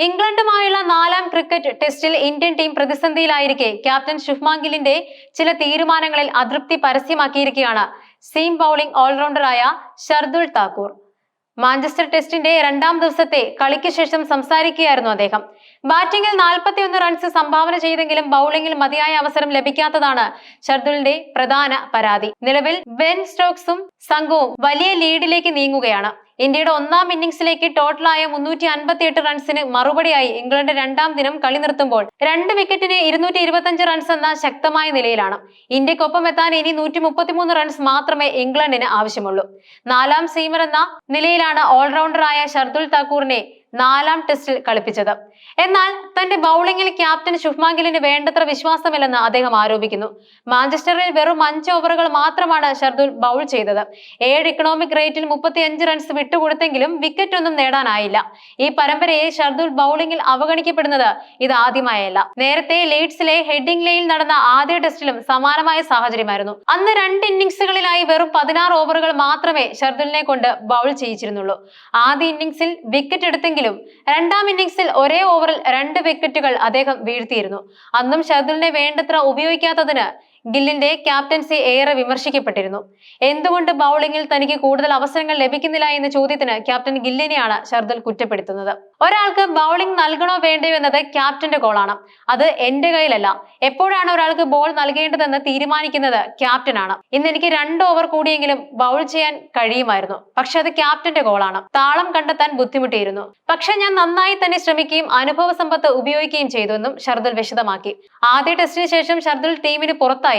ഇംഗ്ലണ്ടുമായുള്ള 4ാം ക്രിക്കറ്റ് ടെസ്റ്റിൽ Indian team പ്രതിസന്ധിയിലായിരിക്കെ ക്യാപ്റ്റൻ ശുഭ്മാൻ ഗില്ലിന്റെ ചില തീരുമാനങ്ങളിൽ അതൃപ്തി പരസ്യമാക്കിയിരിക്കുകയാണ് സീം ബൌളിംഗ് ഓൾറൗണ്ടറായ ഷർദുൽ താക്കൂർ. മാഞ്ചസ്റ്റർ ടെസ്റ്റിന്റെ 2ാം ദിവസത്തെ കളിക്ക് ശേഷം സംസാരിക്കുകയായിരുന്നു അദ്ദേഹം. ബാറ്റിംഗിൽ 41 റൺസ് സംഭാവന ചെയ്തെങ്കിലും ബൌളിംഗിൽ മതിയായ അവസരം ലഭിക്കാത്തതാണ് ഷർദുലിന്റെ പ്രധാന പരാതി. നിലവിൽ ബെൻ സ്റ്റോക്സും സംഘവും വലിയ ലീഡിലേക്ക് നീങ്ങുകയാണ്. ഇന്ത്യയുടെ 1ാം ഇന്നിംഗ്സിലേക്ക് ടോട്ടലായ 358 റൺസിന് മറുപടിയായി ഇംഗ്ലണ്ട് 2ാം ദിനം കളി നിർത്തുമ്പോൾ 2 വിക്കറ്റിന് 225 റൺസ് എന്ന ശക്തമായ നിലയിലാണ്. ഇന്ത്യക്കൊപ്പം എത്താൻ ഇനി 133 റൺസ് മാത്രമേ ഇംഗ്ലണ്ടിന് ആവശ്യമുള്ളൂ. 4ാം സീമർ എന്ന നിലയിലാണ് ഓൾറൗണ്ടറായ ഷർദുൽ താക്കൂറിനെ 4ാം ടെസ്റ്റിൽ കളിപ്പിച്ചത്. എന്നാൽ തന്റെ ബൌളിംഗിൽ ക്യാപ്റ്റൻ ശുഭ്മാൻ ഗില്ലിന് വേണ്ടത്ര വിശ്വാസമില്ലെന്ന് അദ്ദേഹം ആരോപിക്കുന്നു. മാഞ്ചസ്റ്ററിൽ വെറും 5 ഓവറുകൾ മാത്രമാണ് ഷർദുൽ ബൌൾ ചെയ്തത്. 7 ഇക്കണോമിക് റേറ്റിൽ 35 റൺസ് വിട്ടുകൊടുത്തെങ്കിലും വിക്കറ്റ് ഒന്നും നേടാനായില്ല. ഈ പരമ്പരയെ ഷർദുൽ ബൌളിംഗിൽ അവഗണിക്കപ്പെടുന്നത് ഇത് ആദ്യമായല്ല. നേരത്തെ ലീഡ്സിലെ ഹെഡിംഗ്ലെയിൽ നടന്ന ആദ്യ ടെസ്റ്റിലും സമാനമായ സാഹചര്യമായിരുന്നു. അന്ന് 2 ഇന്നിംഗ്സുകളിലായി വെറും 16 ഓവറുകൾ മാത്രമേ ഷർദുലിനെ കൊണ്ട് ബൌൾ ചെയ്യിച്ചിരുന്നുള്ളൂ. ആദ്യ ഇന്നിംഗ്സിൽ വിക്കറ്റ് എടുത്തെങ്കിലും 2ാം ഇന്നിംഗ്സിൽ ഒരേ ഓവറിൽ 2 വിക്കറ്റുകൾ അദ്ദേഹം വീഴ്ത്തിയിരുന്നു. അന്നും ഷർദുലിനെ വേണ്ടത്ര ഉപയോഗിക്കാത്തതിന് ഗില്ലിന്റെ ക്യാപ്റ്റൻസി ഏറെ വിമർശിക്കപ്പെട്ടിരുന്നു. എന്തുകൊണ്ട് ബൌളിംഗിൽ തനിക്ക് കൂടുതൽ അവസരങ്ങൾ ലഭിക്കുന്നില്ല എന്ന ചോദ്യത്തിന് ക്യാപ്റ്റൻ ഗില്ലിനെയാണ് ഷർദുൽ കുറ്റപ്പെടുത്തുന്നത്. ഒരാൾക്ക് ബൌളിംഗ് നൽകണോ വേണ്ടയോ എന്നത് ക്യാപ്റ്റന്റെ കോളാണ്. അത് എന്റെ കയ്യിലല്ല. എപ്പോഴാണ് ഒരാൾക്ക് ബോൾ നൽകേണ്ടതെന്ന് തീരുമാനിക്കുന്നത് ക്യാപ്റ്റനാണ്. ഇന്ന് എനിക്ക് 2 ഓവർ കൂടിയെങ്കിലും ബൌൾ ചെയ്യാൻ കഴിയുമായിരുന്നു. പക്ഷെ അത് ക്യാപ്റ്റന്റെ കോളാണ്. താളം കണ്ടെത്താൻ ബുദ്ധിമുട്ടിയിരുന്നു. പക്ഷെ ഞാൻ നന്നായി തന്നെ ശ്രമിക്കുകയും അനുഭവ സമ്പത്ത് ഉപയോഗിക്കുകയും ചെയ്തു എന്നും ഷർദുൽ വിശദമാക്കി. ആദ്യ ടെസ്റ്റിന് ശേഷം ഷർദുൽ ടീമിന് പുറത്തായിരുന്നു.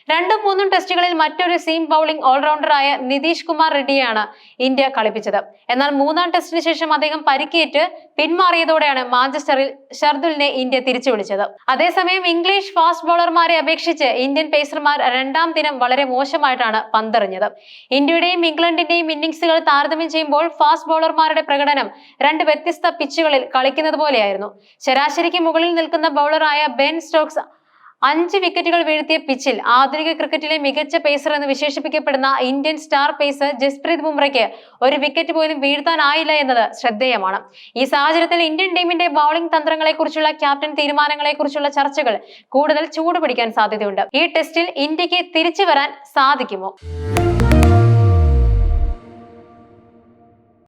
2ഉം 3ഉം ടെസ്റ്റുകളിൽ മറ്റൊരു സീം ബൌളിംഗ് ഓൾറൗണ്ടറായ നിതീഷ് കുമാർ റെഡ്ഡിയെയാണ് ഇന്ത്യ കളിപ്പിച്ചത്. എന്നാൽ 3ാം ടെസ്റ്റിന് ശേഷം അദ്ദേഹം പരിക്കേറ്റ് പിന്മാറിയതോടെയാണ് മാഞ്ചസ്റ്ററിൽ ഷർദുലിനെ ഇന്ത്യ തിരിച്ചു വിളിച്ചത്. അതേസമയം ഇംഗ്ലീഷ് ഫാസ്റ്റ് ബൌളർമാരെ അപേക്ഷിച്ച് ഇന്ത്യൻ പേസർമാർ 2ാം ദിനം വളരെ മോശമായിട്ടാണ് പന്തെറിഞ്ഞത്. ഇന്ത്യയുടെയും ഇംഗ്ലണ്ടിന്റെയും ഇന്നിംഗ്സുകൾ താരതമ്യം ചെയ്യുമ്പോൾ ഫാസ്റ്റ് ബൌളർമാരുടെ പ്രകടനം 2 വ്യത്യസ്ത പിച്ചുകളിൽ കളിക്കുന്നത് പോലെയായിരുന്നു. ശരാശരിക്ക് മുകളിൽ നിൽക്കുന്ന ബൌളറായ ബെൻ സ്റ്റോക്സ് 5 വിക്കറ്റുകൾ വീഴ്ത്തിയ പിച്ചിൽ ആധുനിക ക്രിക്കറ്റിലെ മികച്ച പേസർ എന്ന് വിശേഷിപ്പിക്കപ്പെടുന്ന ഇന്ത്യൻ സ്റ്റാർ പേസർ ജസ്പ്രീത് ബുംറയ്ക്ക് 1 വിക്കറ്റ് പോലും വീഴ്ത്താനായില്ല എന്നത് ശ്രദ്ധേയമാണ്. ഈ സാഹചര്യത്തിൽ ഇന്ത്യൻ ടീമിന്റെ ബൌളിംഗ് തന്ത്രങ്ങളെക്കുറിച്ചുള്ള ക്യാപ്റ്റൻ തീരുമാനങ്ങളെക്കുറിച്ചുള്ള ചർച്ചകൾ കൂടുതൽ ചൂടുപിടിക്കാൻ സാധ്യതയുണ്ട്. ഈ ടെസ്റ്റിൽ ഇന്ത്യക്ക് തിരിച്ചു വരാൻ സാധിക്കുമോ?